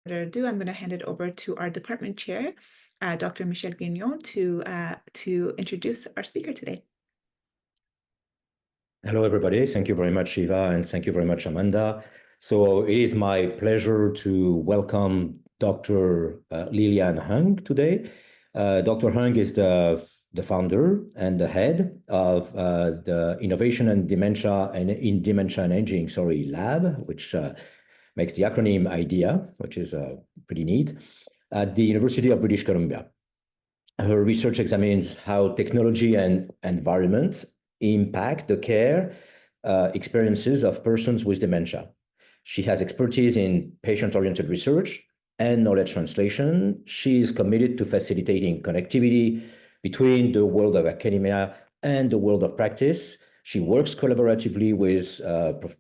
further ado, I'm going to hand it over to our department chair, Dr. Michelle Guignon, to introduce our speaker today. Hello, everybody. Thank you very much, Shiva, and thank you very much, Amanda. So it is my pleasure to welcome Dr. Lillian Hung today. Dr. Hung is the founder and the head of the Innovation and Dementia and in Dementia and Aging, lab, which makes the acronym IDEA, which is pretty neat, at the University of British Columbia. Her research examines how technology and environment impact the care experiences of persons with dementia. She has expertise in patient-oriented research and knowledge translation. She is committed to facilitating connectivity between the world of academia and the world of practice. She works collaboratively with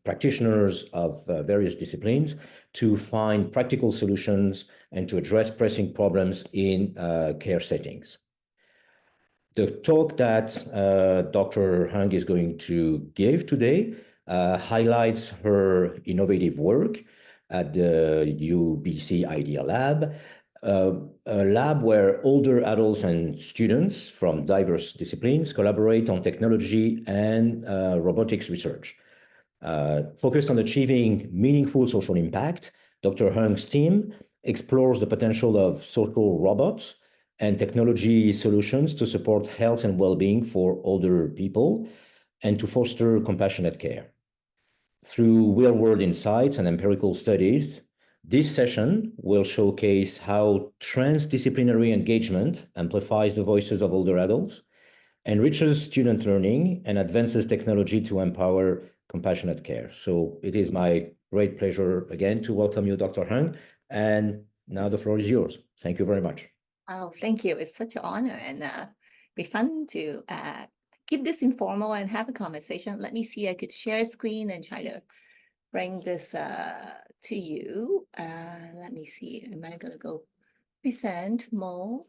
practitioners of various disciplines to find practical solutions and to address pressing problems in care settings. The talk that Dr. Hung is going to give today highlights her innovative work at the UBC IDEA Lab, a lab where older adults and students from diverse disciplines collaborate on technology and robotics research. Focused on achieving meaningful social impact, Dr. Hung's team explores the potential of social robots and technology solutions to support health and well-being for older people and to foster compassionate care. Through real-world insights and empirical studies, this session will showcase how transdisciplinary engagement amplifies the voices of older adults, enriches student learning, and advances technology to empower compassionate care. So it is my great pleasure again to welcome you, Dr. Hung, and now the floor is yours. Thank you very much. Oh, thank you. It's such an honor and be fun to keep this informal and have a conversation. Let me see, I could share a screen and try to bring this to you. Let me see, am I gonna go present more?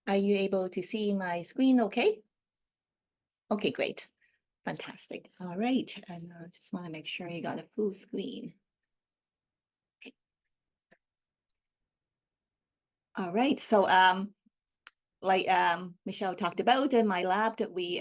Are you able to see my screen okay? Okay, great. Fantastic. All right, and I just wanna make sure you got a full screen. All right, so like Michelle talked about in my lab that we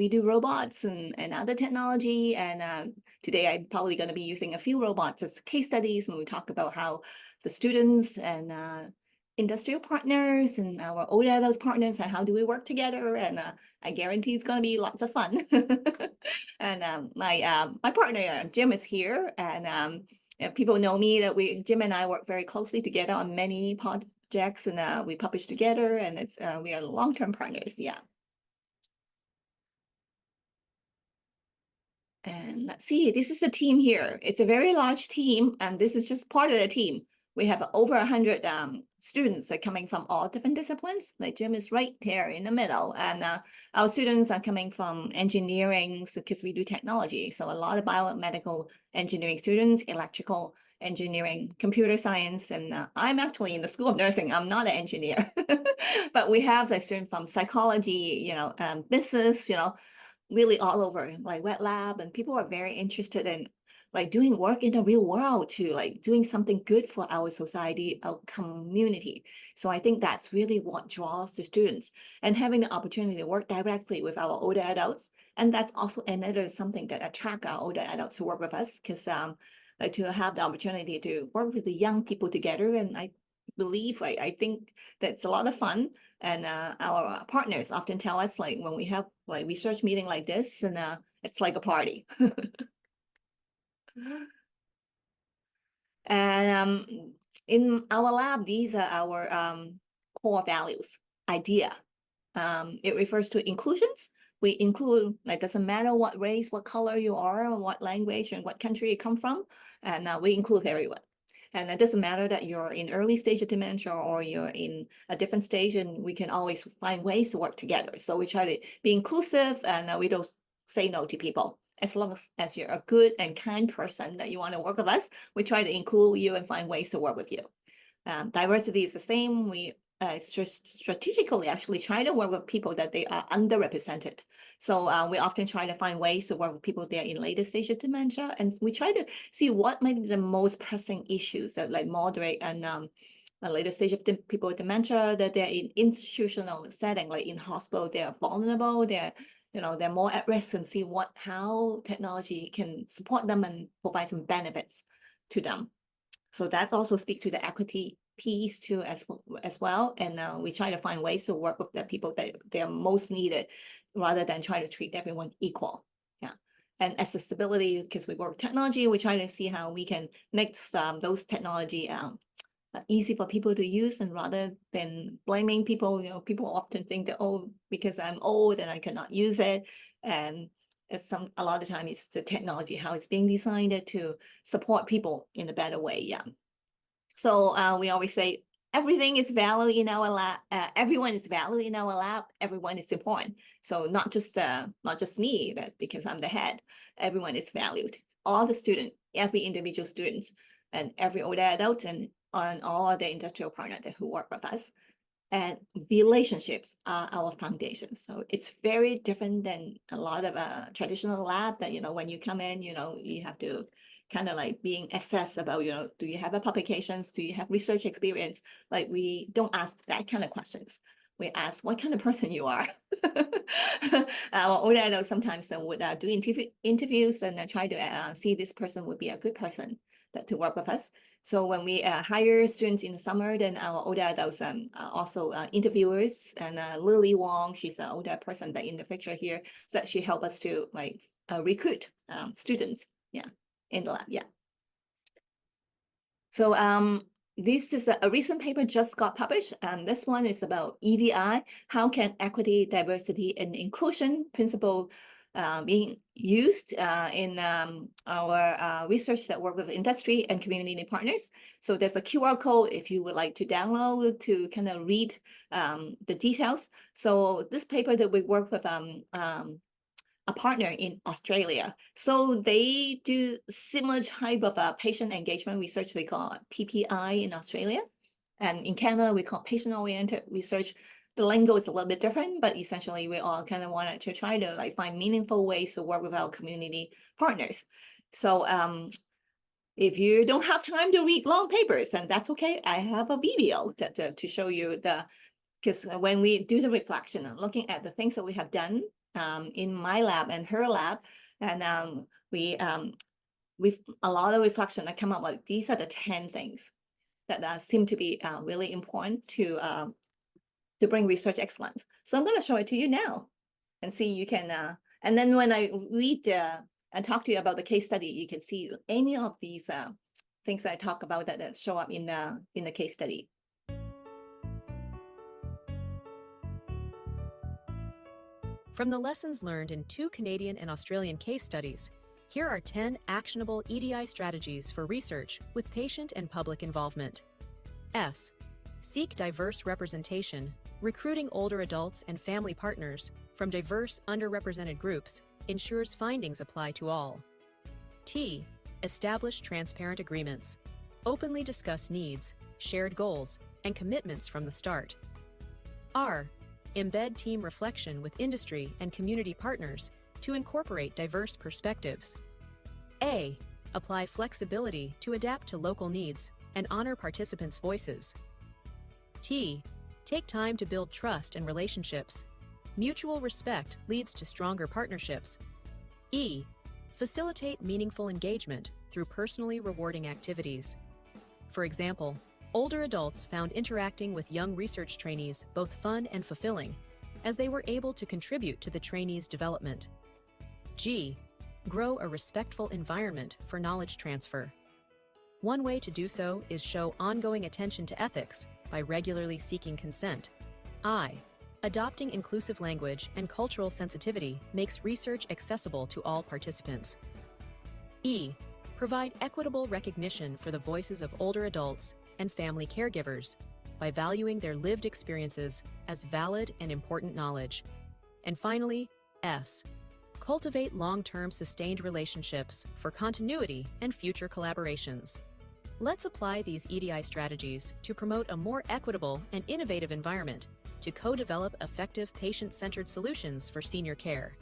do robots and other technology, and today I'm probably going to be using a few robots as case studies when we talk about how the students and industrial partners and our older adults partners and how do we work together, and I guarantee it's going to be lots of fun. And my partner Jim is here, and people know me that Jim and I work very closely together on many projects, and we publish together, and it's we are long-term partners. Yeah. And let's see, this is a team here. It's a very large team, and this is just part of the team. We have over 100 students that are coming from all different disciplines. Like Jim is right there in the middle, and our students are coming from engineering, because we do technology. So a lot of biomedical engineering students, electrical engineering, computer science, and I'm actually in the School of Nursing. I'm not an engineer, but we have a student from psychology, business, really all over, like wet lab, and people are very interested in like doing work in the real world too, like doing something good for our society, our community. So I think that's really what draws the students, and having the opportunity to work directly with our older adults. And that's also another something that attract our older adults to work with us, because like to have the opportunity to work with the young people together. And I believe, I think that's a lot of fun. And our partners often tell us, like when we have like research meeting like this, and it's like a party. And in our lab, these are our core values. IDEA. It refers to inclusions. We include, like, doesn't matter what race, what color you are, or what language and what country you come from, and we include everyone. And it doesn't matter that you're in early stage of dementia or you're in a different stage, and we can always find ways to work together. So we try to be inclusive, and we don't say no to people. As long as you're a good and kind person that you want to work with us, we try to include you and find ways to work with you. Diversity is the same. We strategically actually try to work with people that they are underrepresented. So we often try to find ways to work with people that are in later stage of dementia, and we try to see what might be the most pressing issues that like moderate and a later stage of people with dementia, that they're in institutional setting, like in hospital, they're vulnerable, they're more at risk, and see how technology can support them and provide some benefits to them. So that also speak to the equity piece too as well. And we try to find ways to work with the people that they are most needed, rather than try to treat everyone equal. Yeah. And accessibility, because we work with technology, we try to see how we can make those technology easy for people to use, and rather than blaming people, people often think that, oh, because I'm old and I cannot use it. And a lot of time it's the technology, how it's being designed to support people in a better way. Yeah. So we always say everything is valued in our lab. Everyone is valued in our lab. Everyone is important. So not just me, that because I'm the head. Everyone is valued. All the students, every individual students, and every older adult, and all the industrial partners who work with us. And relationships are our foundation. So it's very different than a lot of traditional lab that, when you come in, you have to kind of like being assessed about, do you have a publications? Do you have research experience? Like we don't ask that kind of questions. We ask what kind of person you are. Our older adults sometimes would do interviews and try to see this person would be a good person to work with us. So when we hire students in the summer, then our older adults also interviewers, and Lily Wong, she's an older person that in the picture here, that she helped us to like recruit students, in the lab, So this is a recent paper just got published, and this one is about EDI. How can equity, diversity, and inclusion principle being used in our research that work with industry and community partners. So there's a QR code if you would like to download to kind of read the details. So this paper that we work with a partner in Australia. So they do similar type of patient engagement research we call PPI in Australia. And in Canada, we call patient-oriented research. The lingo is a little bit different, but essentially we all kind of wanted to try to like find meaningful ways to work with our community partners. So if you don't have time to read long papers, then that's okay. I have a video to show you because when we do the reflection and looking at the things that we have done in my lab and her lab, and with a lot of reflection, I come up with these are the 10 things that seem to be really important to bring research excellence. So I'm going to show it to you now and see you can, and then when I read and talk to you about the case study, you can see any of these things that I talk about that show up in the case study. From the lessons learned in 2 Canadian and Australian case studies, here are 10 actionable EDI strategies for research with patient and public involvement. S. Seek diverse representation. Recruiting older adults and family partners from diverse underrepresented groups ensures findings apply to all. T. Establish transparent agreements. Openly discuss needs, shared goals, and commitments from the start. R. Embed team reflection with industry and community partners to incorporate diverse perspectives. A. Apply flexibility to adapt to local needs and honor participants' voices. T. Take time to build trust and relationships. Mutual respect leads to stronger partnerships. E. Facilitate meaningful engagement through personally rewarding activities. For example, older adults found interacting with young research trainees both fun and fulfilling, as they were able to contribute to the trainees' development. G. Grow a respectful environment for knowledge transfer. One way to do so is show ongoing attention to ethics by regularly seeking consent. I. Adopting inclusive language and cultural sensitivity makes research accessible to all participants. E. Provide equitable recognition for the voices of older adults and family caregivers by valuing their lived experiences as valid and important knowledge. And finally, S. Cultivate long-term sustained relationships for continuity and future collaborations. Let's apply these EDI strategies to promote a more equitable and innovative environment to co-develop effective patient-centered solutions for senior care.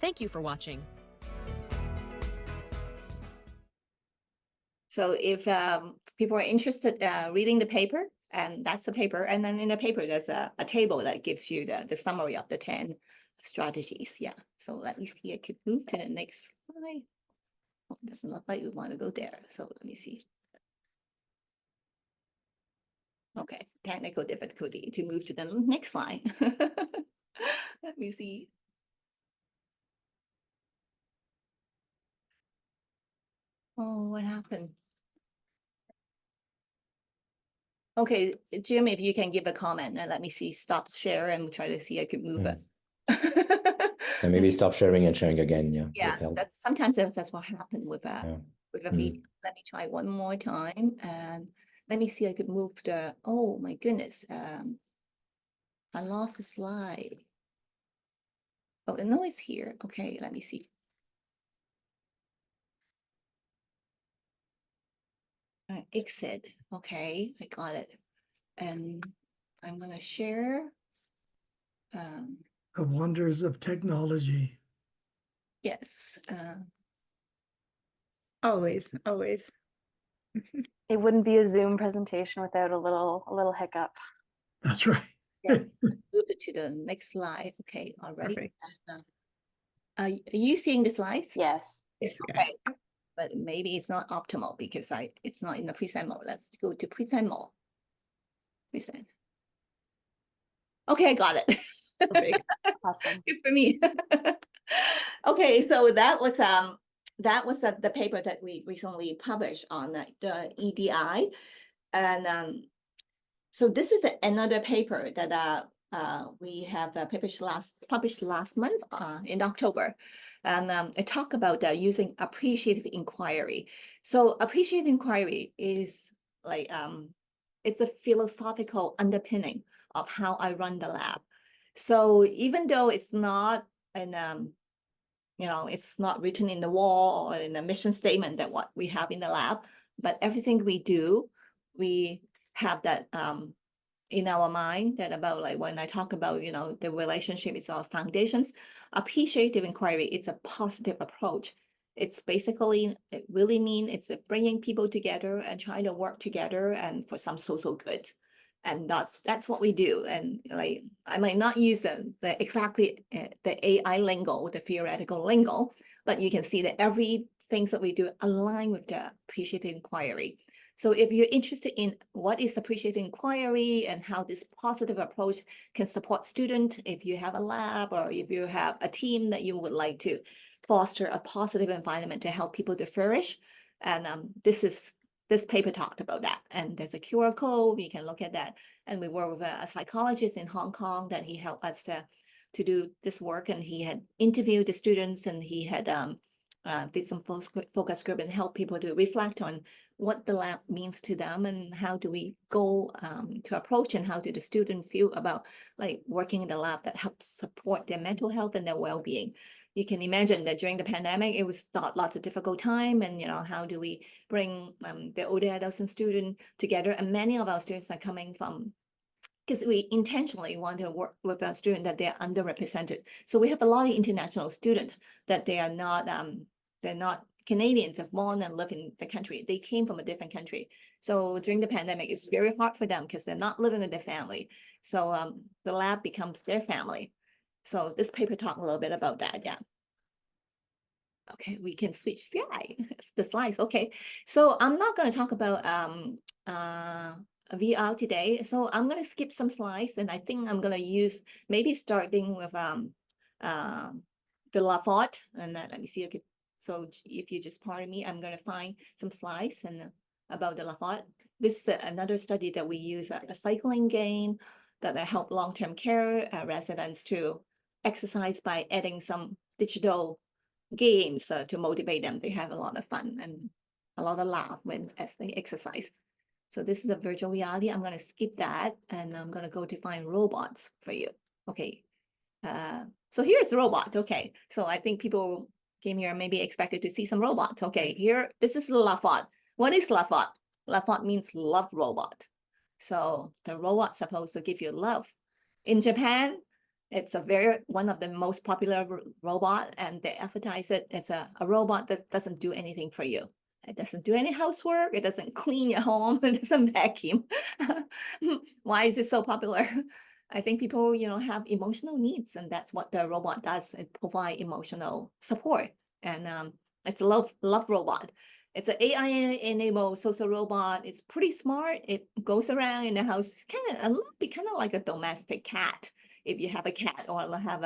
Thank you for watching. So if people are interested reading the paper, and that's the paper, and then in the paper there's a table that gives you the summary of the 10 strategies. Yeah, so let me see, I could move to the next slide. Oh, it doesn't look like we want to go there, so let me see. Okay, technical difficulty to move to the next slide. Let me see. Oh, what happened? Okay, Jim, if you can give a comment and let me see, stop share and try to see I could move it. And maybe stop sharing and sharing again. Yeah. Yeah, sometimes that's what happened with a video. Let me try one more time and let me see I could move the, oh my goodness. I lost the slide. Oh, no, it's here. Okay, let me see. Exit. Okay, I got it. And I'm gonna share. The wonders of technology. Yes. Always, always. It wouldn't be a Zoom presentation without a little hiccup. That's right. Yeah, move it to the next slide. Okay, already. Perfect. Are you seeing the slides? Yes. Yes, we Okay. are. But maybe it's not optimal because it's not in the present mode. Let's go to present mode. Present. Okay, I got it. Perfect. Awesome. Good for me. Okay, so that was the paper that we recently published on the EDI, and so this is another paper that we have published last month in October, and it talk about using appreciative inquiry. So appreciative inquiry is like it's a philosophical underpinning of how I run the lab. So even though it's not an it's not written in the wall or in the mission statement that what we have in the lab, but everything we do, we have that in our mind, that about like when I talk about, the relationship is our foundations. Appreciative inquiry, it's a positive approach. It's basically, it really means it's bringing people together and trying to work together and for some social good. And that's what we do. And like, I might not use the exactly the AI lingo, the theoretical lingo, but you can see that everything that we do align with the appreciative inquiry. So if you're interested in what is appreciative inquiry and how this positive approach can support students, if you have a lab or if you have a team that you would like to foster a positive environment to help people to flourish, and this paper talked about that. And there's a QR code, you can look at that. And we work with a psychologist in Hong Kong that he helped us to do this work, and he had interviewed the students, and he had did some focus group and help people to reflect on what the lab means to them and how do we go to approach, and how do the students feel about like working in the lab that helps support their mental health and their well-being. You can imagine that during the pandemic, it was lots of difficult time, and how do we bring the older adults and students together? And many of our students are coming from, because we intentionally want to work with our students that they're underrepresented. So we have a lot of international students that they're not Canadians, have born and live in the country. They came from a different country. So during the pandemic, it's very hard for them because they're not living with their family. So the lab becomes their family. So this paper talked a little bit about that, yeah. Okay, we can switch the slides. Okay, so I'm not going to talk about VR today. So I'm going to skip some slides, and I think I'm going to use maybe starting with the Lafayette, and let me see. Okay, so if you just pardon me, I'm going to find some slides and about the Lafayette. This is another study that we use a cycling game that help long-term care residents to exercise by adding some digital games to motivate them. They have a lot of fun and a lot of laugh as they exercise. So this is a virtual reality. I'm going to skip that, and I'm going to go to find robots for you. Okay. So here's the robot. Okay. So I think people came here maybe expected to see some robots. Okay, here, this is the LaFont. What is LaFont? LaFont means love robot. So the robot's supposed to give you love. In Japan, it's one of the most popular robot, and they advertise it as a robot that doesn't do anything for you. It doesn't do any housework. It doesn't clean your home. It doesn't vacuum. Why is it so popular? I think people, have emotional needs, and that's what the robot does. It provides emotional support, and it's a love robot. It's an AI-enabled social robot. It's pretty smart. It goes around in the house. It's a little bit like a domestic cat, if you have a cat or have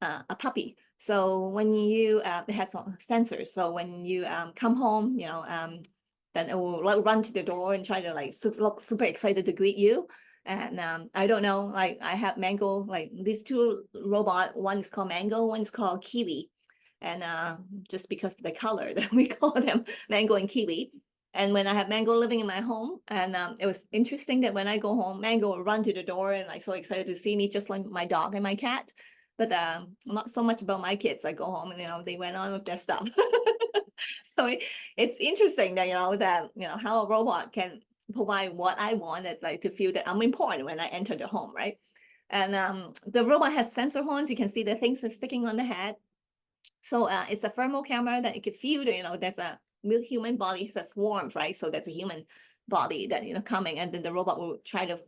a puppy. So when you it has sensors. So when you come home, then it will run to the door and try to look super excited to greet you. And I don't know, I have Mango, these two robots. One is called Mango, one is called Kiwi. And just because of the color that we call them Mango and Kiwi. And when I have Mango living in my home, and it was interesting that when I go home, Mango will run to the door and so excited to see me, just like my dog and my cat. But not so much about my kids. I go home and they went on with their stuff. So it's interesting that how a robot can provide what I wanted, to feel that I'm important when I enter the home, right? And the robot has sensor horns. You can see the things are sticking on the head. So it's a thermal camera that you can feel that, there's a real human body that's warmth, right? So there's a human body that, coming, and then the robot will try to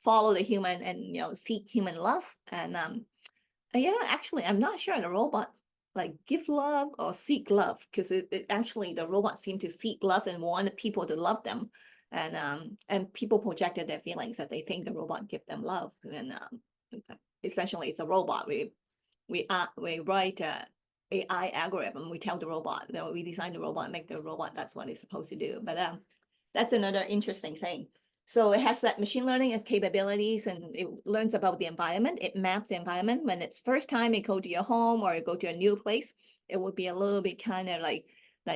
follow the human and, seek human love. And yeah, actually, I'm not sure the robot give love or seek love, because it actually, the robot seemed to seek love and wanted people to love them. And people projected their feelings that they think the robot give them love. And essentially, it's a robot. We write AI algorithm. We tell the robot, we design the robot, make the robot, that's what it's supposed to do. But that's another interesting thing. So it has that machine learning capabilities, and it learns about the environment. It maps the environment. When it's first time it go to your home or go to a new place, it would be a little bit like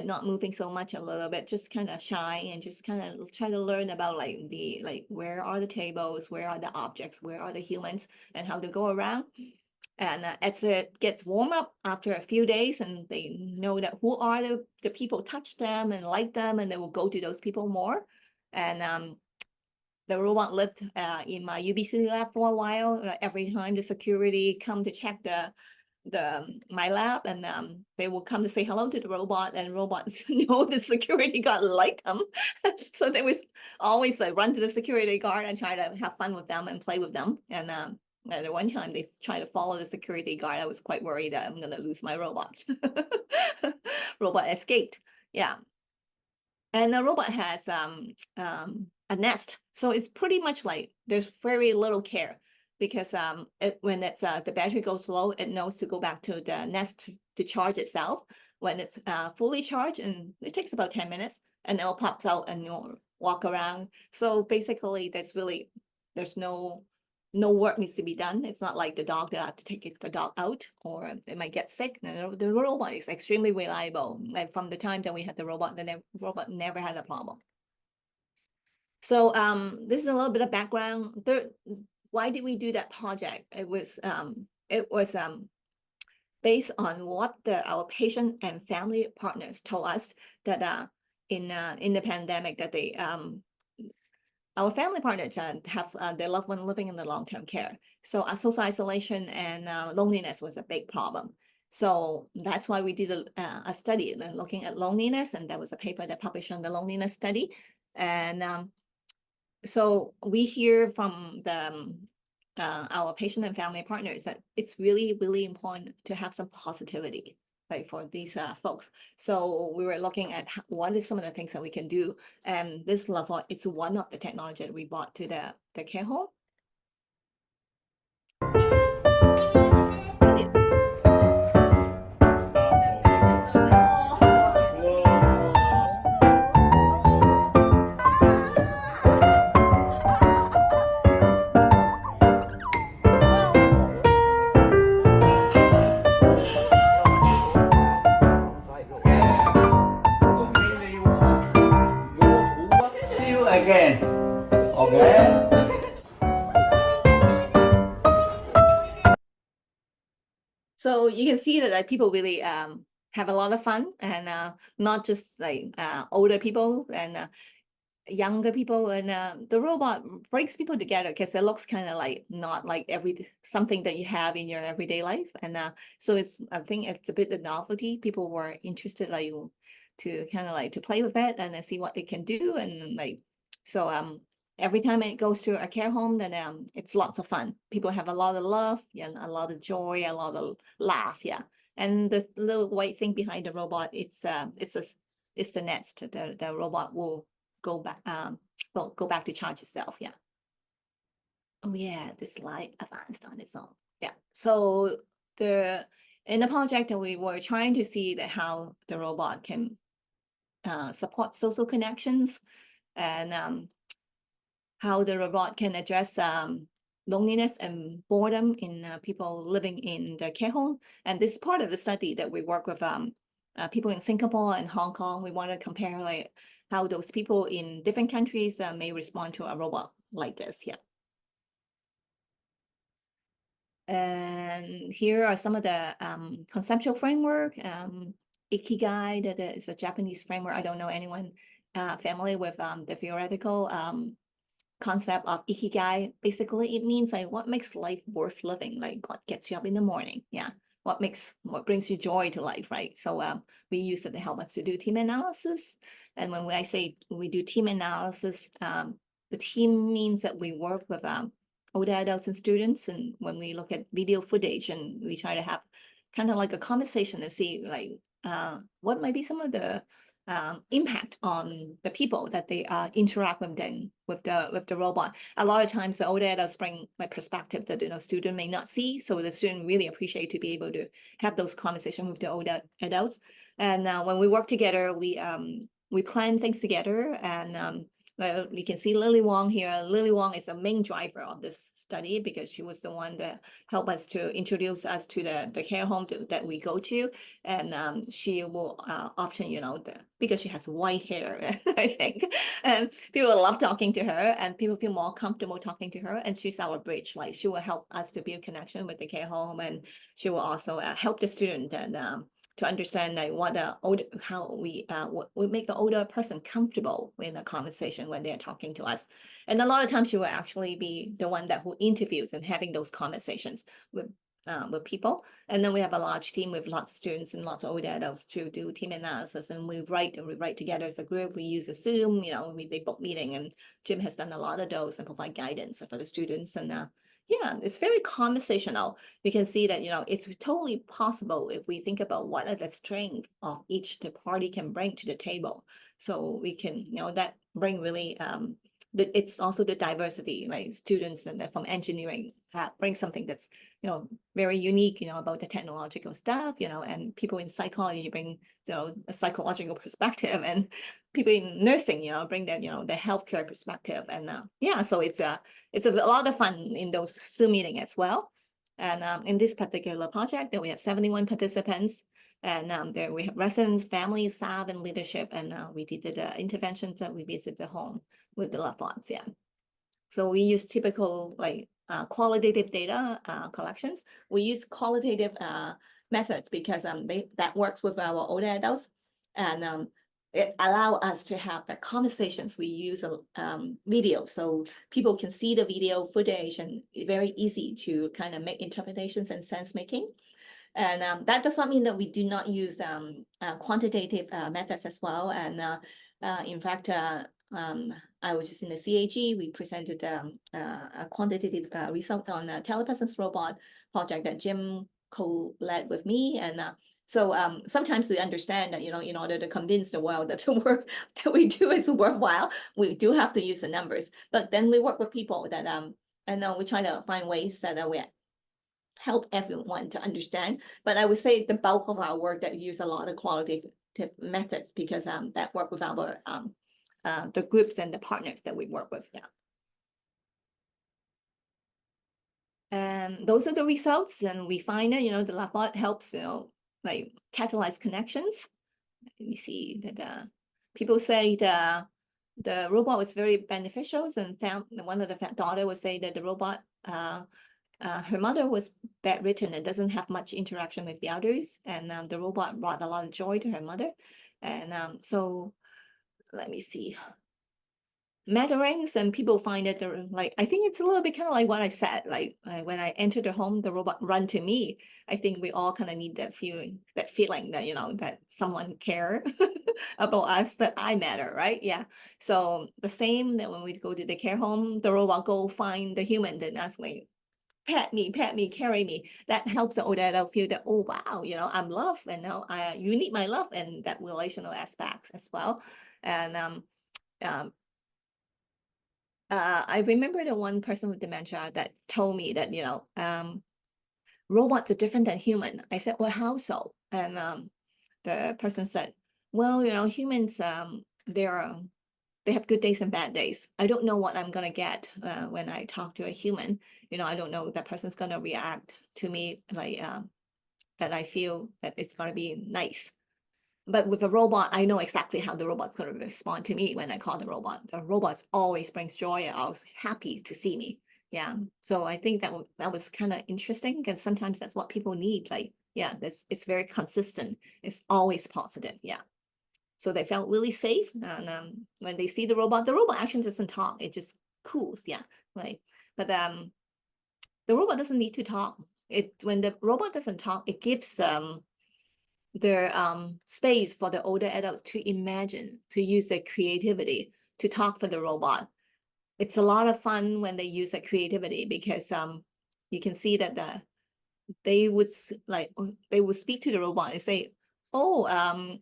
not moving so much, a little bit, just shy, and just try to learn about where are the tables, where are the objects, where are the humans, and how to go around. And as it gets warm up after a few days, and they know that who are the people touch them and like them, and they will go to those people more. And the robot lived in my UBC lab for a while. Every time the security come to check my lab, and they will come to say hello to the robot, and robots know the security guard like them. So they was always run to the security guard and try to have fun with them and play with them. And at one time they tried to follow the security guard. I was quite worried that I'm gonna lose my robots. Robot escaped. Yeah. And the robot has a nest. So it's pretty much there's very little care, because when it's the battery goes low, it knows to go back to the nest to charge itself. When it's fully charged, and it takes about 10 minutes, and it will pops out and you'll walk around. So basically there's no work needs to be done. It's not like the dog that have to take the dog out, or it might get sick. The robot is extremely reliable. And from the time that we had the robot, the robot never had a problem. So this is a little bit of background. Why did we do that project? It was based on what our patient and family partners told us, that in the pandemic, that they our family partners have their loved one living in the long-term care. So social isolation and loneliness was a big problem. So that's why we did a study looking at loneliness, and there was a paper that published on the loneliness study. And so we hear from our patient and family partners that it's really, really important to have some positivity, for these folks. So we were looking at what is some of the things that we can do. And this level, it's one of the technology that we brought to the care home. See you again. Okay. So you can see that people really have a lot of fun, and not just like older people and younger people, and the robot brings people together because it looks kind of like not like something that you have in your everyday life, and so I think it's a bit of novelty. People were interested like to kind of like to play with it and then see what it can do, and like so every time it goes to a care home, then it's lots of fun. People have a lot of love and a lot of joy, a lot of laugh, yeah. And the little white thing behind the robot, it's the nest. The robot will go back go back to charge itself, yeah. Oh yeah, this slide advanced on its own, yeah. So in the project, we were trying to see that how the robot can support social connections, and how the robot can address loneliness and boredom in people living in the care home. And this is part of the study that we work with people in Singapore and Hong Kong. We want to compare like how those people in different countries may respond to a robot like this, yeah. And here are some of the conceptual framework. Ikigai, that is a Japanese framework. I don't know anyone familiar with the theoretical concept of ikigai. Basically, it means like what makes life worth living, like what gets you up in the morning, yeah. What brings you joy to life, right? So we use it to help us to do team analysis. And when I say we do team analysis, the team means that we work with older adults and students. And when we look at video footage, and we try to have kind of like a conversation and see like what might be some of the impact on the people that they interact with them with the robot. A lot of times the older adults bring like perspective that student may not see, so the student really appreciate to be able to have those conversations with the older adults. And when we work together, we plan things together, and we can see Lily Wong here. Lily Wong is the main driver of this study because she was the one that helped us to introduce us to the care home that we go to. And she will often, because she has white hair, I think, and people love talking to her, and people feel more comfortable talking to her. And she's our bridge. Like she will help us to build connection with the care home, and she will also help the student and to understand like how we make the older person comfortable in a conversation when they're talking to us. And a lot of times she will actually be the one who interviews and having those conversations with people. And then we have a large team with lots of students and lots of older adults to do team analysis, and we write together as a group. We use a Zoom, they book meeting, and Jim has done a lot of those and provide guidance for the students. And yeah, it's very conversational. We can see that, it's totally possible if we think about what are the strengths of each the party can bring to the table. So we can, that bring really, it's also the diversity, like students and from engineering bring something that's, very unique, about the technological stuff, and people in psychology bring, a psychological perspective, and people in nursing, bring that, the healthcare perspective. And yeah, so it's a lot of fun in those Zoom meetings as well. And in this particular project, that we have 71 participants, and there we have residents, families, staff, and leadership. And we did the interventions that we visit the home with the loved ones, yeah. So we use typical like qualitative data collections. We use qualitative methods because that works with our older adults, and it allow us to have the conversations. We use a video, so people can see the video footage, and very easy to kind of make interpretations and sense making. And that does not mean that we do not use quantitative methods as well. And in fact, I was just in the CAG. We presented a quantitative result on a telepresence robot project that Jim co-led with me. And so sometimes we understand that, in order to convince the world that the work that we do is worthwhile, we do have to use the numbers. But then we work with people that, and we try to find ways that we help everyone to understand. But I would say the bulk of our work that use a lot of qualitative methods because that work with our the groups and the partners that we work with, yeah. And those are the results, and we find that the LabBot helps like catalyze connections. Let me see that people say the robot was very beneficial, and one of the daughter would say that the robot her mother was bedridden and doesn't have much interaction with the others, and the robot brought a lot of joy to her mother. And so let me see. Matterings, and people find it like, I think it's a little bit kind of like what I said, like when I enter the home, the robot run to me. I think we all kind of need that feeling that, you know, that someone care about us, that I matter, right? Yeah. So the same that when we go to the care home, the robot go find the human, then ask me, pet me, carry me. That helps the older adult feel that, oh, wow, you know, I'm loved, and now you need my love, and that relational aspects as well. And I remember the one person with dementia that told me that, you know, robots are different than human. I said, well, how so? And the person said, well, you know, humans, they have good days and bad days. I don't know what I'm gonna get when I talk to a human. You know, I don't know if that person's gonna react to me like that I feel that it's gonna be nice. But with a robot, I know exactly how the robot's going to respond to me when I call the robot. The robot always brings joy and always happy to see me. Yeah. So I think that was kind of interesting, because sometimes that's what people need. Like, yeah, it's very consistent. It's always positive. Yeah. So they felt really safe. And when they see the robot actually doesn't talk. It just cools. Yeah. Like, but the robot doesn't need to talk. When the robot doesn't talk, it gives their space for the older adults to imagine, to use their creativity to talk for the robot. It's a lot of fun when they use their creativity, because you can see that they would speak to the robot and say, oh,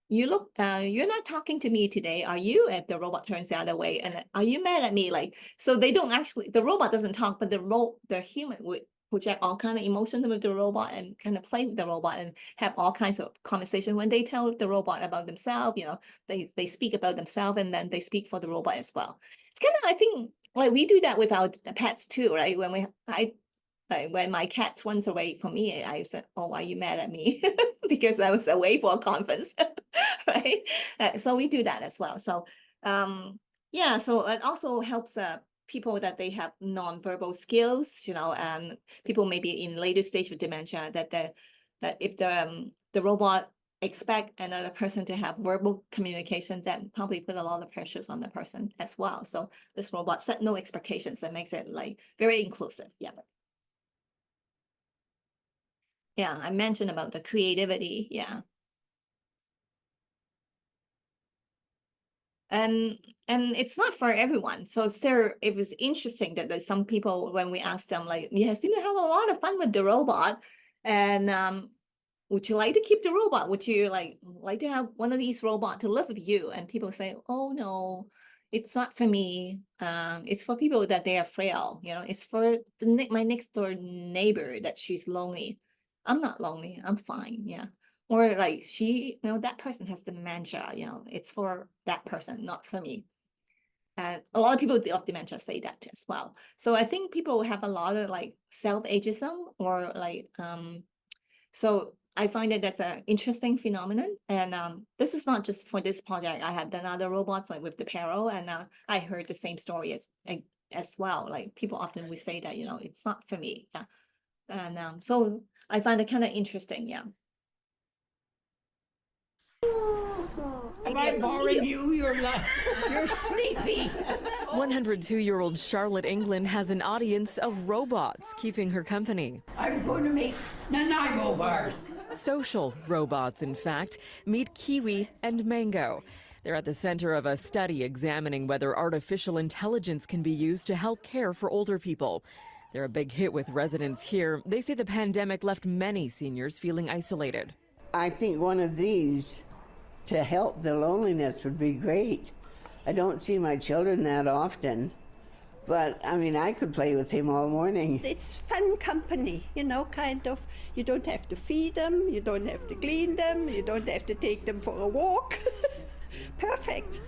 you look, you're not talking to me today, are you? If the robot turns the other way, and are you mad at me? Like, so they don't actually, the robot doesn't talk, but the human would project all kind of emotions with the robot and kind of play with the robot and have all kinds of conversation. When they tell the robot about themselves, you know, they speak about themselves, and then they speak for the robot as well. It's kind of, I think, like we do that with our pets too, right? When my cat runs away from me, I said, oh, are you mad at me? Because I was away for a conference, right? So we do that as well. So yeah, so it also helps people that they have nonverbal skills, you know, and people maybe in later stage of dementia, that if the robot expect another person to have verbal communication, that probably put a lot of pressures on the person as well. So this robot set no expectations, that makes it like very inclusive. Yeah. Yeah, I mentioned about the creativity. Yeah. And it's not for everyone. So it was interesting that there's some people, when we asked them, like, you seem to have a lot of fun with the robot, and would you like to keep the robot? Would you like to have one of these robots to live with you? And people say, oh no, it's not for me. It's for people that they are frail. You know, it's for my next door neighbor that she's lonely. I'm not lonely. I'm fine. Yeah. Or like you know, that person has dementia, you know, it's for that person, not for me. And a lot of people of dementia say that as well. So I think people have a lot of like self-ageism, or like, so I find that that's an interesting phenomenon. And this is not just for this project. I have done other robots like with the Paro, and I heard the same story as well. Like people often would say that, you know, it's not for me. Yeah. And so I find it kind of interesting. Yeah. Am I boring you? You're sleepy. 102-year-old Charlotte England has an audience of robots keeping her company. I'm going to make Nanaimo bars. Social robots, in fact. Meet Kiwi and Mango. They're at the center of a study examining whether artificial intelligence can be used to help care for older people. They're a big hit with residents here. They say the pandemic left many seniors feeling isolated. I think one of these to help the loneliness would be great. I don't see my children that often, but I mean, I could play with him all morning. It's fun company, you know, kind of. You don't have to feed them, you don't have to clean them, you don't have to take them for a walk. Perfect.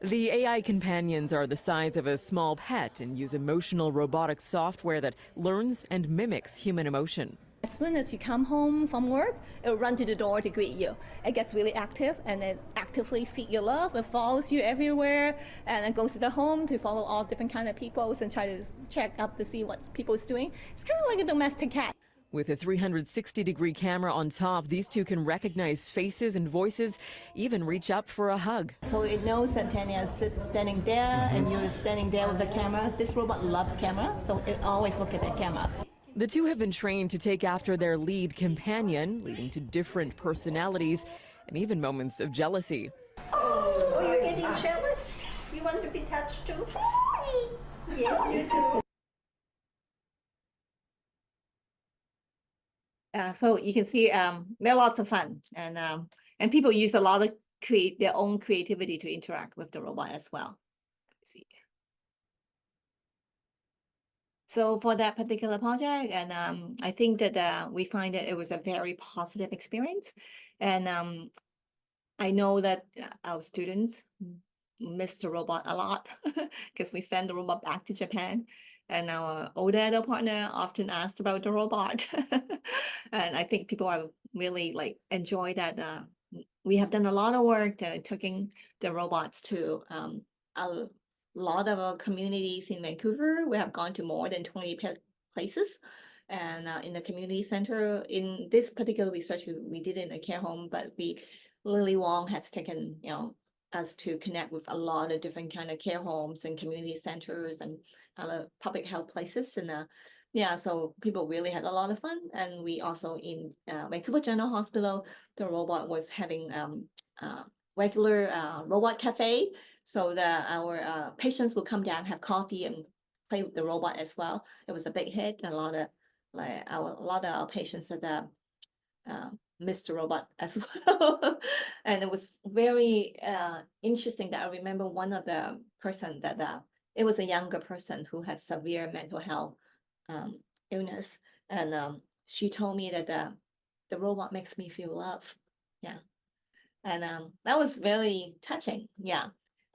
The AI companions are the size of a small pet and use emotional robotic software that learns and mimics human emotion. As soon as you come home from work, it'll run to the door to greet you. It gets really active and it actively seeks your love. It follows you everywhere and it goes to the home to follow all different kind of peoples and try to check up to see what people's doing. It's kind of like a domestic cat. With a 360-degree camera on top, these two can recognize faces and voices, even reach up for a hug. So it knows that Tanya is standing there and you're standing there with the camera. This robot loves camera, so it always looks at the camera. The two have been trained to take after their lead companion, leading to different personalities and even moments of jealousy. Oh, you're getting jealous? You want to be touched too? Yes, you do. So you can see they're lots of fun, and people use a lot of their own creativity to interact with the robot as well. Let's see. So for that particular project, and I think that we find that it was a very positive experience, and I know that our students miss the robot a lot because we send the robot back to Japan. And our older adult partner often asked about the robot. And I think people are really like enjoy that. We have done a lot of work taking the robots to a lot of our communities in Vancouver. We have gone to more than 20 places. And in the community center, in this particular research, we did it in a care home, but Lily Wong has taken, us to connect with a lot of different kind of care homes and community centers and other public health places. And so people really had a lot of fun. And we also in Vancouver General Hospital, the robot was having regular robot cafe. So that our patients will come down, have coffee and play with the robot as well. It was a big hit. A lot of our patients said that Mr. Robot as well. And it was very interesting that I remember one of the person that it was a younger person who had severe mental health illness. And she told me that the robot makes me feel love. Yeah. And that was very touching. Yeah.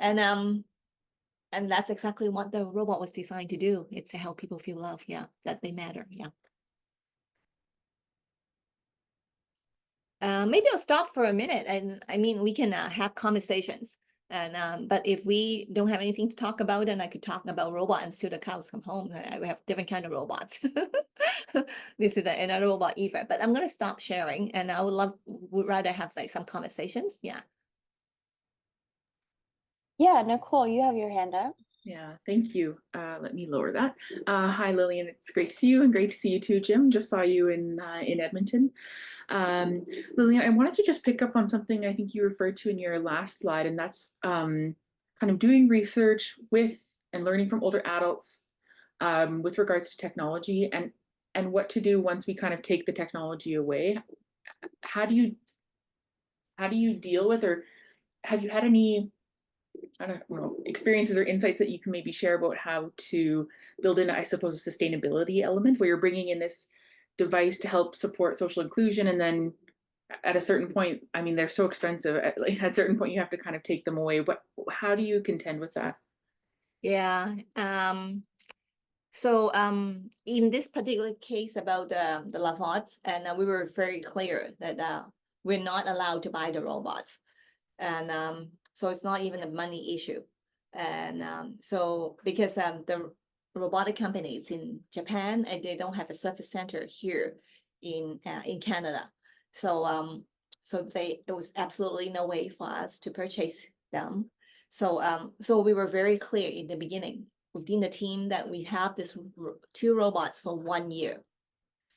And that's exactly what the robot was designed to do. It's to help people feel love. Yeah. That they matter. Yeah. Maybe I'll stop for a minute, and I mean we can have conversations. And but if we don't have anything to talk about, then I could talk about robot until the cows come home. We have different kind of robots. This is another robot, Eva. But I'm gonna stop sharing, and I would rather have like some conversations. Yeah. Yeah, Nicole, you have your hand up. Yeah, thank you. Let me lower that. Hi, Lillian. It's great to see you, and great to see you too, Jim. Just saw you in Edmonton. Lillian, I wanted to just pick up on something I think you referred to in your last slide, and that's kind of doing research with and learning from older adults with regards to technology and what to do once we kind of take the technology away. How do you deal with, or have you had any, I don't know, experiences or insights that you can maybe share about how to build in, I suppose, a sustainability element where you're bringing in this device to help support social inclusion, and then at a certain point, I mean, they're so expensive, at a certain point you have to kind of take them away. But how do you contend with that? Yeah. So in this particular case about the robots, and we were very clear that we're not allowed to buy the robots. And so it's not even a money issue. And so because the robotic companies in Japan, and they don't have a service center here in Canada. So there was absolutely no way for us to purchase them. So we were very clear in the beginning within the team that we have this 2 robots for 1 year.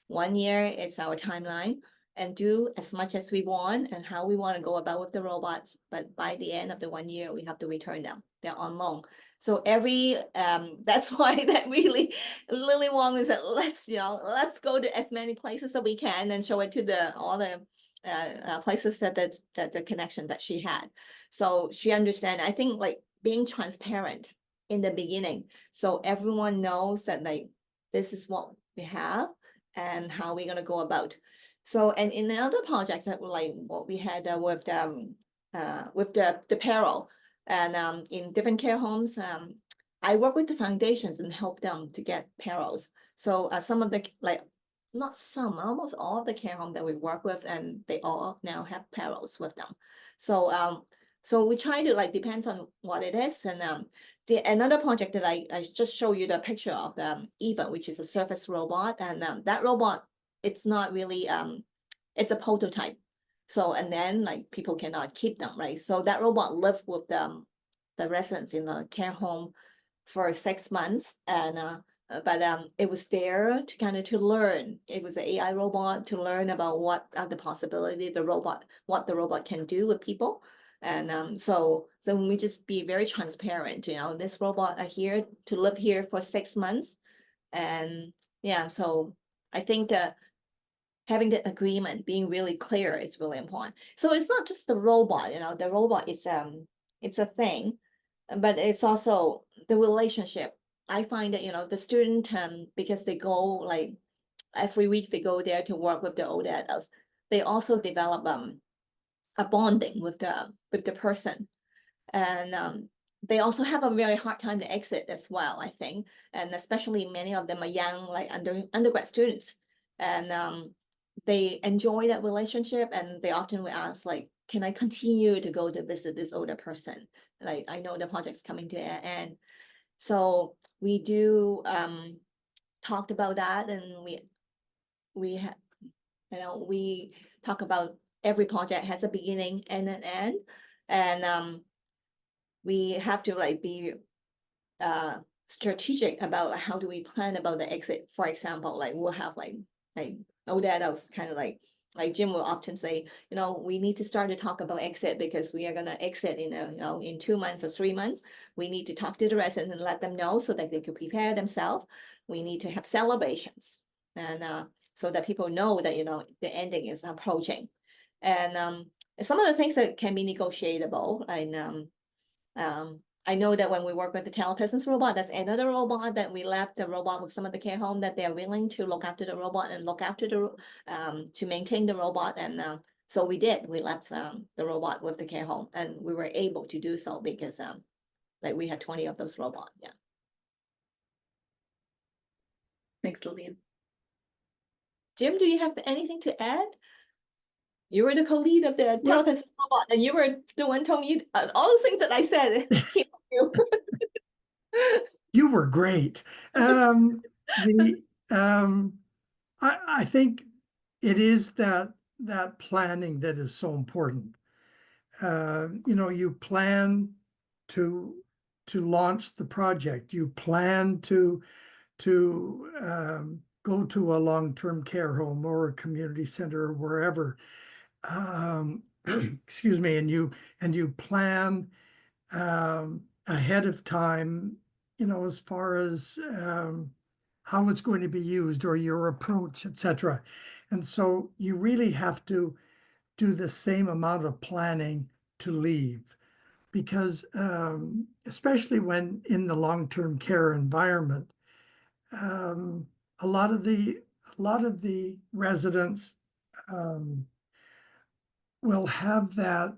1 year is our timeline, and do as much as we want and how we want to go about with the robots. But by the end of the 1 year, we have to return them. They're on loan. So that's why that really Lily Wong is that let's go to as many places that we can and show it to all the places that the connection that she had. So she understand. I think like being transparent in the beginning, so everyone knows that like this is what we have and how we're gonna go about. So, and in the other projects that were like what we had with the payroll, and in different care homes, I work with the foundations and help them to get payrolls. So some of the not some, almost all of the care home that we work with, and they all now have paros with them. So we try to like depends on what it is. And another project that I just show you the picture of the Eva, which is a surface robot, and that robot, it's not really it's a prototype. So and then like people cannot keep them, right? So that robot lived with the residents in the care home for 6 months, and but it was there to kind of to learn. It was an AI robot to learn about what are the possibility what the robot can do with people. And so we just be very transparent, this robot are here to live here for 6 months. And yeah, so I think that having the agreement, being really clear is really important. So it's not just the robot, the robot is it's a thing, but it's also the relationship. I find that, the student, because they go like every week they go there to work with the older adults, they also develop a bonding with the person. And they also have a very hard time to exit as well, I think. And especially many of them are young, like undergrad students. And they enjoy that relationship, and they often will ask, like, can I continue to go to visit this older person? Like, I know the project's coming to an end. So we do talked about that, and we have, we talk about every project has a beginning and an end. And we have to like be strategic about how do we plan about the exit. For example, like we'll have like older adults kind of like Jim will often say, we need to start to talk about exit because we are going to exit in 2 months or 3 months. We need to talk to the residents and let them know so that they could prepare themselves. We need to have celebrations, and so that people know that the ending is approaching. And some of the things that can be negotiable, and I know that when we work with the telepresence robot, that's another robot that we left the robot with some of the care home that they're willing to look after the robot and look after to maintain the robot. And so we left the robot with the care home, and we were able to do so because like we had 20 of those robots. Yeah. Thanks, Lillian. Jim, do you have anything to add? You were the co-lead of the telepresence robot, and you were the one told me all the things that I said. You were great. I think it is that planning that is so important. You plan to launch the project. You plan to go to a long-term care home or a community center or wherever. Excuse me, and you plan ahead of time, as far as how it's going to be used or your approach, etc. And so you really have to do the same amount of planning to leave, because especially when in the long-term care environment, a lot of the residents will have that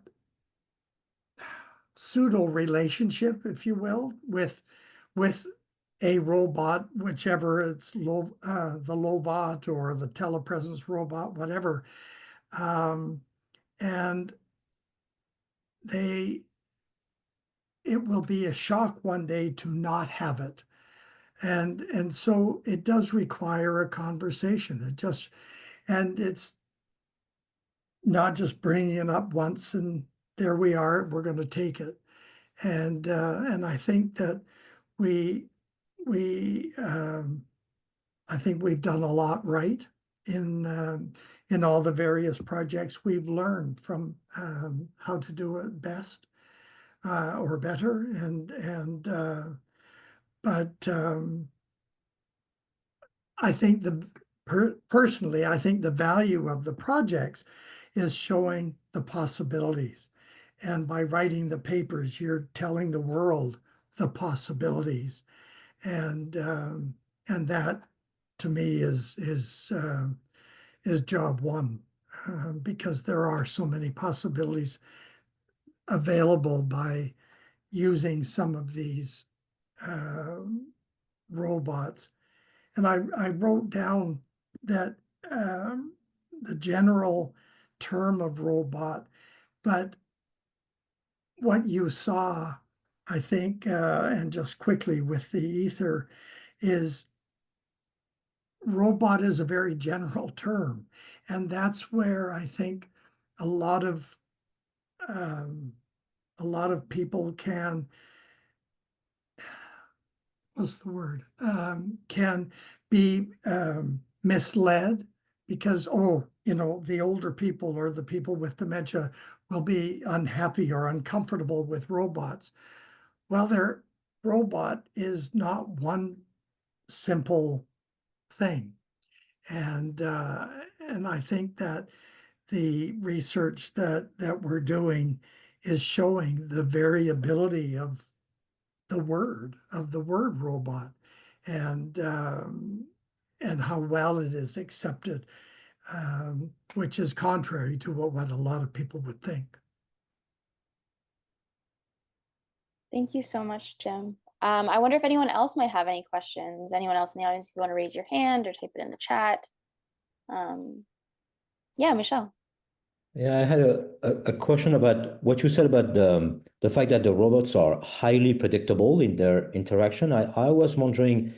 pseudo relationship, if you will, with a robot, whichever it's the Lobot or the telepresence robot, whatever, and it will be a shock one day to not have it, and so it does require a conversation. And it's not just bringing it up once and there we are, we're going to take it. And I think that I think we've done a lot right in all the various projects. We've learned from how to do it best or better, but I think personally, I think the value of the projects is showing the possibilities. And by writing the papers, you're telling the world the possibilities. And that to me is job one, because there are so many possibilities available by using some of these robots. And I wrote down that the general term of robot, but what you saw, I think, and just quickly with the ether, is robot is a very general term. And that's where I think a lot of people can, what's the word, can be misled because, oh, you know, the older people or the people with dementia will be unhappy or uncomfortable with robots. Well, their robot is not one simple thing. And I think that the research that we're doing is showing the variability of the word robot, and how well it is accepted, which is contrary to what a lot of people would think. Thank you so much, Jim. I wonder if anyone else might have any questions. Anyone else in the audience, if you want to raise your hand or type it in the chat. Yeah, Michelle. Yeah, I had a question about what you said about the fact that the robots are highly predictable in their interaction. I was wondering,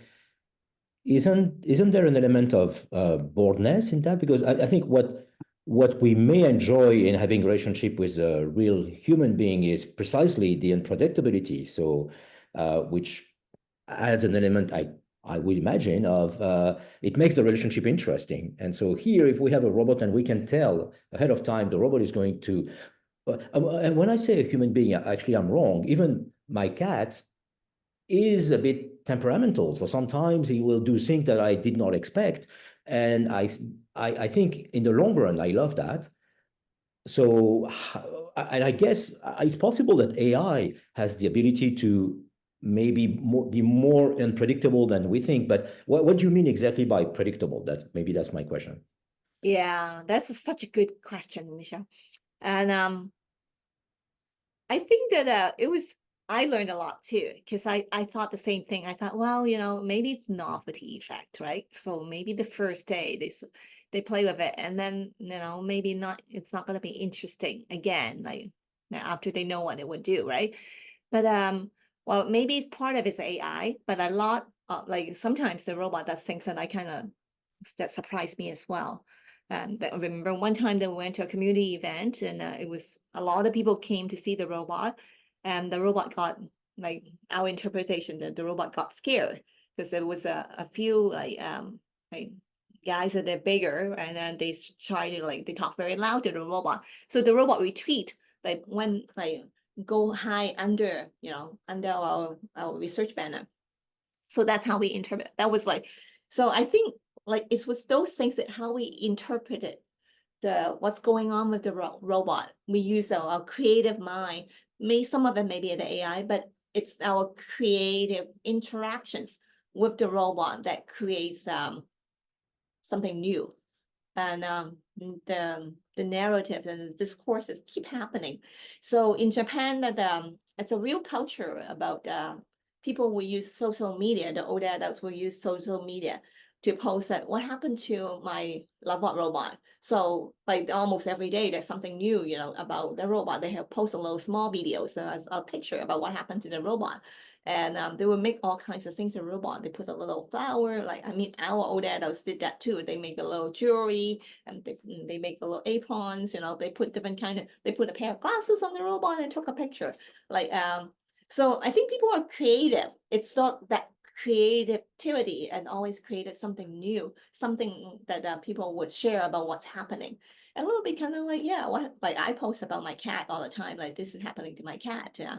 isn't there an element of boredness in that? Because I think what we may enjoy in having a relationship with a real human being is precisely the unpredictability. So, which adds an element, I would imagine, of it makes the relationship interesting. And so here, if we have a robot and we can tell ahead of time the robot is going to, and when I say a human being, actually I'm wrong. Even my cat is a bit temperamental. So sometimes he will do things that I did not expect. And I think in the long run, I love that. So, and I guess it's possible that AI has the ability to maybe be more unpredictable than we think. But what do you mean exactly by predictable? That's my question. Yeah, that's such a good question, Michelle. And I think that I learned a lot too, because I thought the same thing. I thought, well, you know, maybe it's novelty effect, right? So maybe the first day they play with it, and then, you know, maybe not, it's not going to be interesting again, like after they know what it would do, right? But well, maybe it's part of it's AI, but a lot like sometimes the robot does things that that surprised me as well. I remember one time they went to a community event, and it was a lot of people came to see the robot, and the robot got, like, our interpretation that the robot got scared because there was a few like guys that they're bigger, and then they try to, like, they talk very loud to the robot, so the robot retreat, like when like go high under, you know, under our research banner. So that's how we interpret. That was like, so I think like it was those things that how we interpreted what's going on with the robot. We use our creative mind. Some of it may be the AI, but it's our creative interactions with the robot that creates something new. And the narrative and the discourses keep happening. So in Japan, that it's a real culture about people will use social media. The older adults will use social media to post that what happened to my loved robot. So like almost every day there's something new, you know, about the robot. They have posted little small videos as a picture about what happened to the robot. And they will make all kinds of things to the robot. They put a little flower, like, I mean, our old adults did that too. They make a little jewelry, and they make the little aprons, you know, they put different they put a pair of glasses on the robot and took a picture. Like, so I think people are creative. It's not that creativity and always created something new, something that people would share about what's happening. A little bit kind of like, yeah, like I post about my cat all the time, like this is happening to my cat, yeah.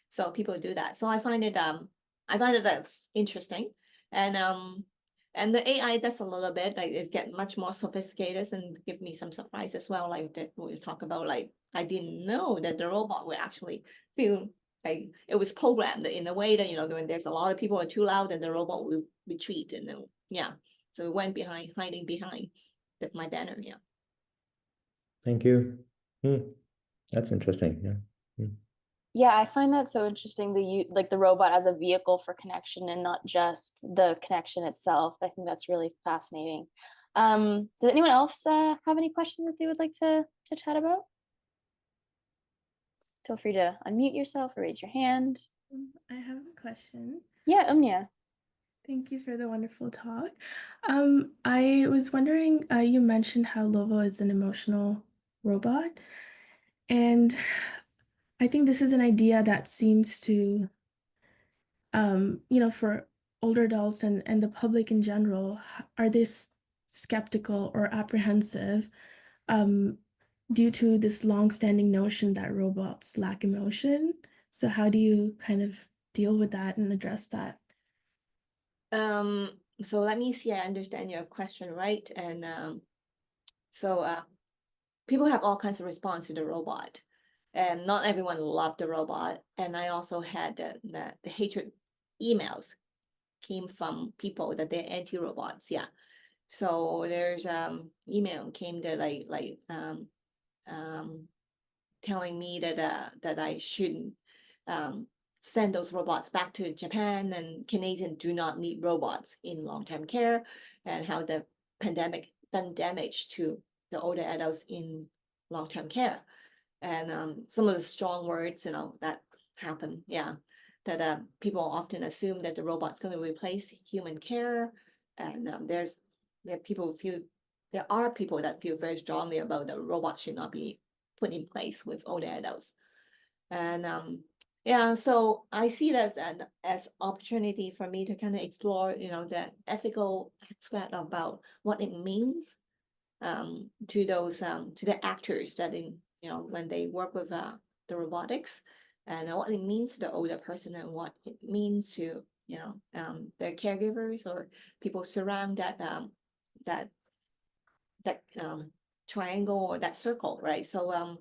So people do that. So I find it that's interesting. And the AI does a little bit, like it's get much more sophisticated and give me some surprise as well. Like that we talk about, like I didn't know that the robot would actually feel like it was programmed in a way that, you know, when there's a lot of people are too loud and the robot will retreat, and then, yeah. So it went hiding behind my banner, yeah. Thank you. That's interesting. Yeah. Yeah, I find that so interesting, like the robot as a vehicle for connection and not just the connection itself. I think that's really fascinating. Does anyone else have any questions that they would like to chat about? Feel free to unmute yourself or raise your hand. I have a question. Yeah, Umnia. Thank you for the wonderful talk. I was wondering, you mentioned how Lovo is an emotional robot, and I think this is an idea that seems to, for older adults and the public in general, are they skeptical or apprehensive due to this long-standing notion that robots lack emotion? So how do you kind of deal with that and address that? So let me see, I understand your question, right? And people have all kinds of response to the robot, and not everyone loved the robot. And I also had the hatred emails came from people that they're anti-robots. Yeah. So there's email came that telling me that I shouldn't send those robots back to Japan, and Canadians do not need robots in long-term care, and how the pandemic done damage to the older adults in long-term care. And some of the strong words, that happen, yeah, that people often assume that the robot's going to replace human care. And there are people that feel very strongly about the robot should not be put in place with older adults. And yeah, so I see that as opportunity for me to kind of explore, the ethical aspect about what it means to those to the actors that when they work with the robotics, and what it means to the older person, and what it means to their caregivers or people surround that triangle or that circle, right? So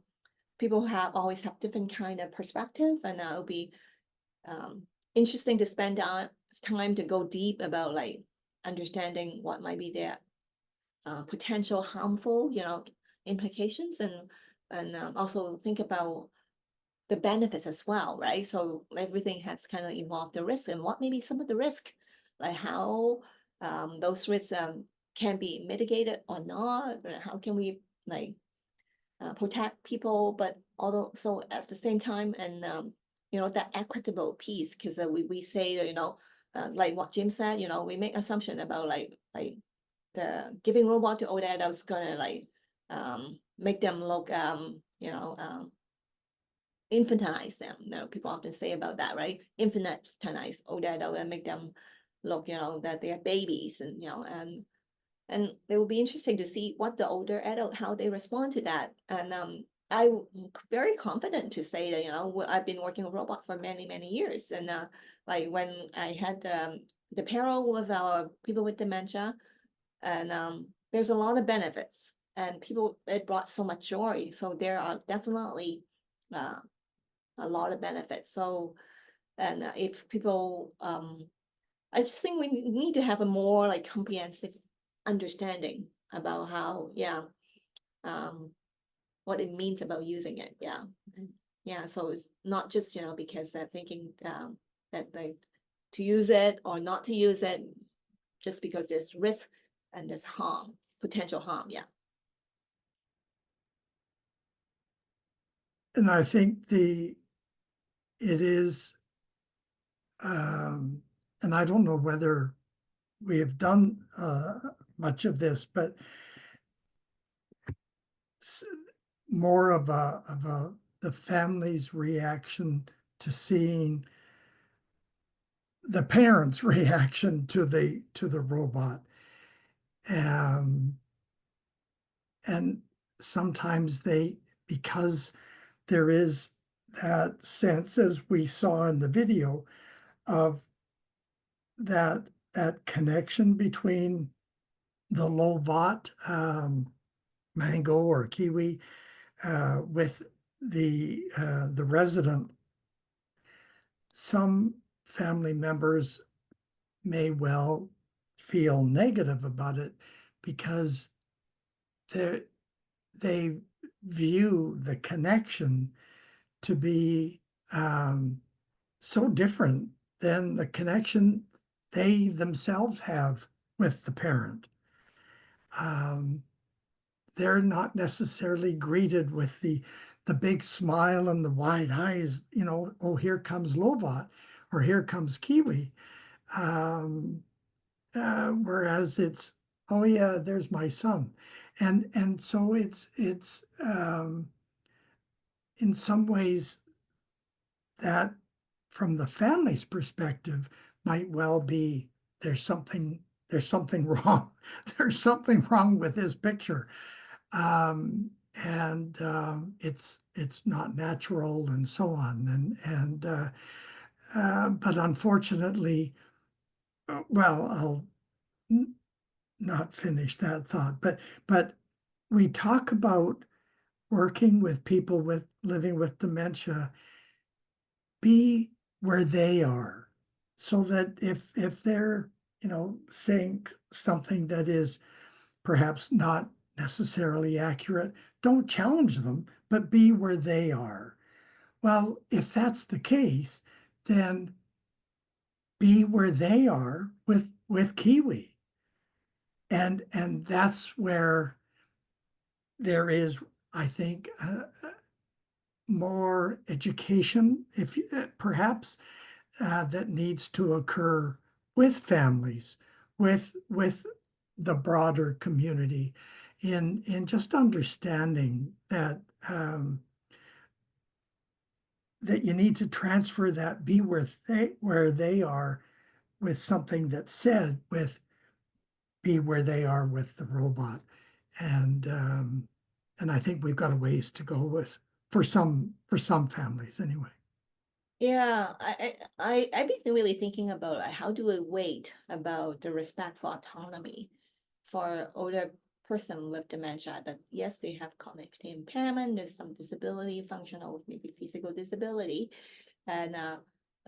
people always have different kind of perspective, and it'll be interesting to spend time to go deep about understanding what might be their potential harmful, implications, and also think about the benefits as well, right? So everything has kind of involved the risk, and what may be some of the risk, like how those risks can be mitigated or not, or how can we protect people, but also at the same time, and that equitable piece, because we say that, like what Jim said, we make assumption about like the giving robot to older adults gonna make them look infantilize them. People often say about that, right? Infantilize older adults and make them look, that they're babies, and it will be interesting to see what the older adult, how they respond to that. And I'm very confident to say that, I've been working with robot for many, many years. And like when I had the peril with our people with dementia, and there's a lot of benefits, and it brought so much joy. So there are definitely a lot of benefits. So, and if people, I just think we need to have a more comprehensive understanding about how, what it means about using it. Yeah. Yeah. So it's not just, because they're thinking that to use it or not to use it, just because there's risk and there's harm, potential harm. Yeah. And I think it is, and I don't know whether we have done much of this, but more of the family's reaction to seeing the parents' reaction to the robot. And sometimes because there is that sense, as we saw in the video, of that connection between the Lovat mango or kiwi with the resident. Some family members may well feel negative about it because they view the connection to be so different than the connection they themselves have with the parent. they're not necessarily greeted with the big smile and the wide eyes, you know, oh, here comes Lovat or here comes Kiwi. Whereas it's, oh yeah, there's my son. And so it's in some ways that from the family's perspective might well be there's something wrong. There's something wrong with this picture. It's not natural and so on. But unfortunately, well, I'll not finish that thought, but we talk about working with people with living with dementia, be where they are, so that if they're, you know, saying something that is perhaps not necessarily accurate, don't challenge them, but be where they are. Well, if that's the case, then be where they are with Kiwi. And that's where there is, I think, more education, if perhaps, that needs to occur with families, with the broader community, in just understanding that that you need to transfer that, be where they are with something that's said, with be where they are with the robot. And I think we've got a ways to go with for some families anyway. Yeah, I've been really thinking about how do we weight about the respect for autonomy for older person with dementia, that yes, they have cognitive impairment, there's some disability, functional, maybe physical disability. And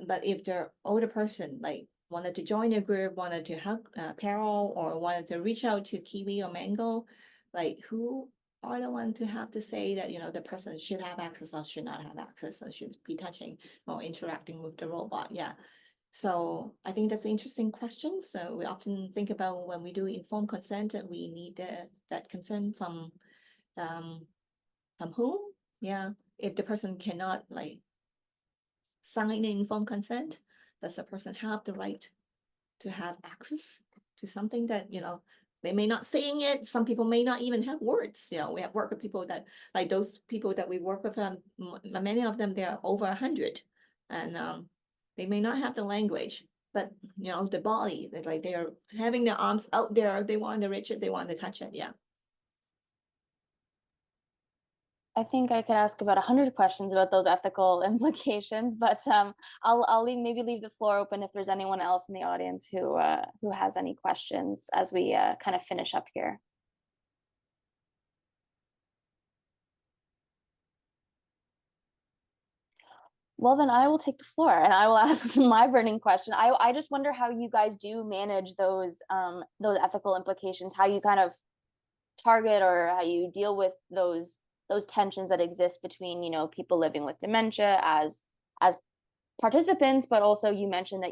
but if the older person like wanted to join a group, wanted to help Peril, or wanted to reach out to Kiwi or Mango, like who are the one to have to say that, you know, the person should have access or should not have access or should be touching or interacting with the robot? Yeah. So I think that's an interesting question. So we often think about when we do informed consent that we need that consent from whom? Yeah. If the person cannot like sign an informed consent, does the person have the right to have access to something that, you know, they may not saying it. Some people may not even have words. You know, we have worked with people that, like those people that we work with, many of them, they're over 100, and they may not have the language, but you know, the body, they're having their arms out there. They want to reach it. They want to touch it. Yeah. I think I could ask about 100 questions about those ethical implications, but I'll maybe leave the floor open if there's anyone else in the audience who has any questions as we kind of finish up here. Well, then I will take the floor and I will ask my burning question. I just wonder how you guys do manage those ethical implications, how you kind of target or how you deal with those tensions that exist between, you know, people living with dementia as participants, but also you mentioned that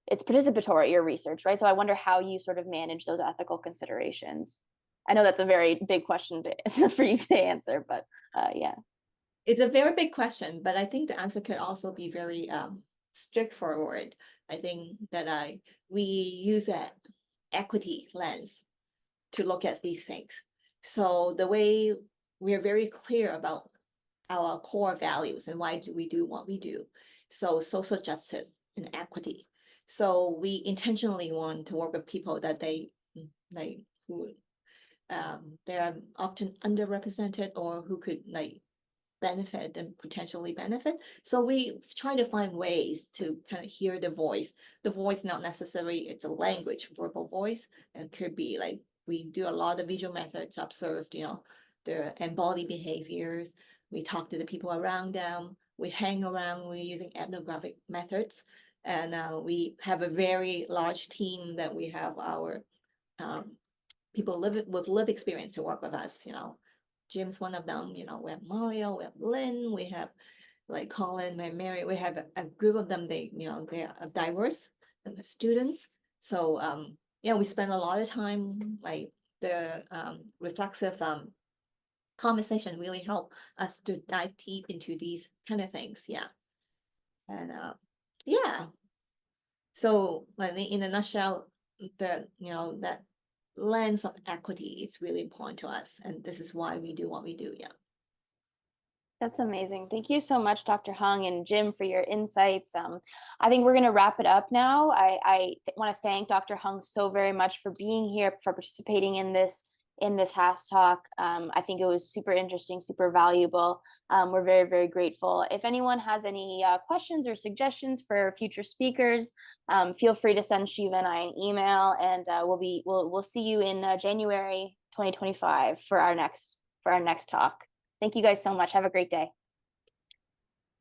it's participatory, your research, right? So I wonder how you sort of manage those ethical considerations. I know that's a very big question for you to answer, but yeah. It's a very big question, but I think the answer could also be very straightforward. I think that we use an equity lens to look at these things. So the way we are very clear about our core values and why do we do what we do. So social justice and equity. So we intentionally want to work with people that who they're often underrepresented or who could benefit and potentially benefit. So we try to find ways to kind of hear the voice. The voice not necessarily it's a language, verbal voice, and could be like we do a lot of visual methods, observed, you know, their embodied behaviors. We talk to the people around them. We hang around. We're using ethnographic methods, and we have a very large team that we have our people with live experience to work with us. You know, Jim's one of them. You know, we have Mario, we have Lynn, we have like Colin, we have Mary. We have a group of them. They are diverse and the students. So yeah, we spend a lot of time, like the reflexive conversation really help us to dive deep into these kind of things. Yeah. And yeah. So like in a nutshell, that lens of equity is really important to us. And this is why we do what we do. Yeah. That's amazing. Thank you so much, Dr. Hung and Jim, for your insights. I think we're going to wrap it up now. I want to thank Dr. Hung so very much for being here, for participating in this HAS talk. I think it was super interesting, super valuable. We're very, very grateful. If anyone has any questions or suggestions for future speakers, feel free to send Shiva and I an email, and we'll see you in January 2025 for our next talk. Thank you guys so much. Have a great day.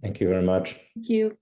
Thank you very much. Thank you.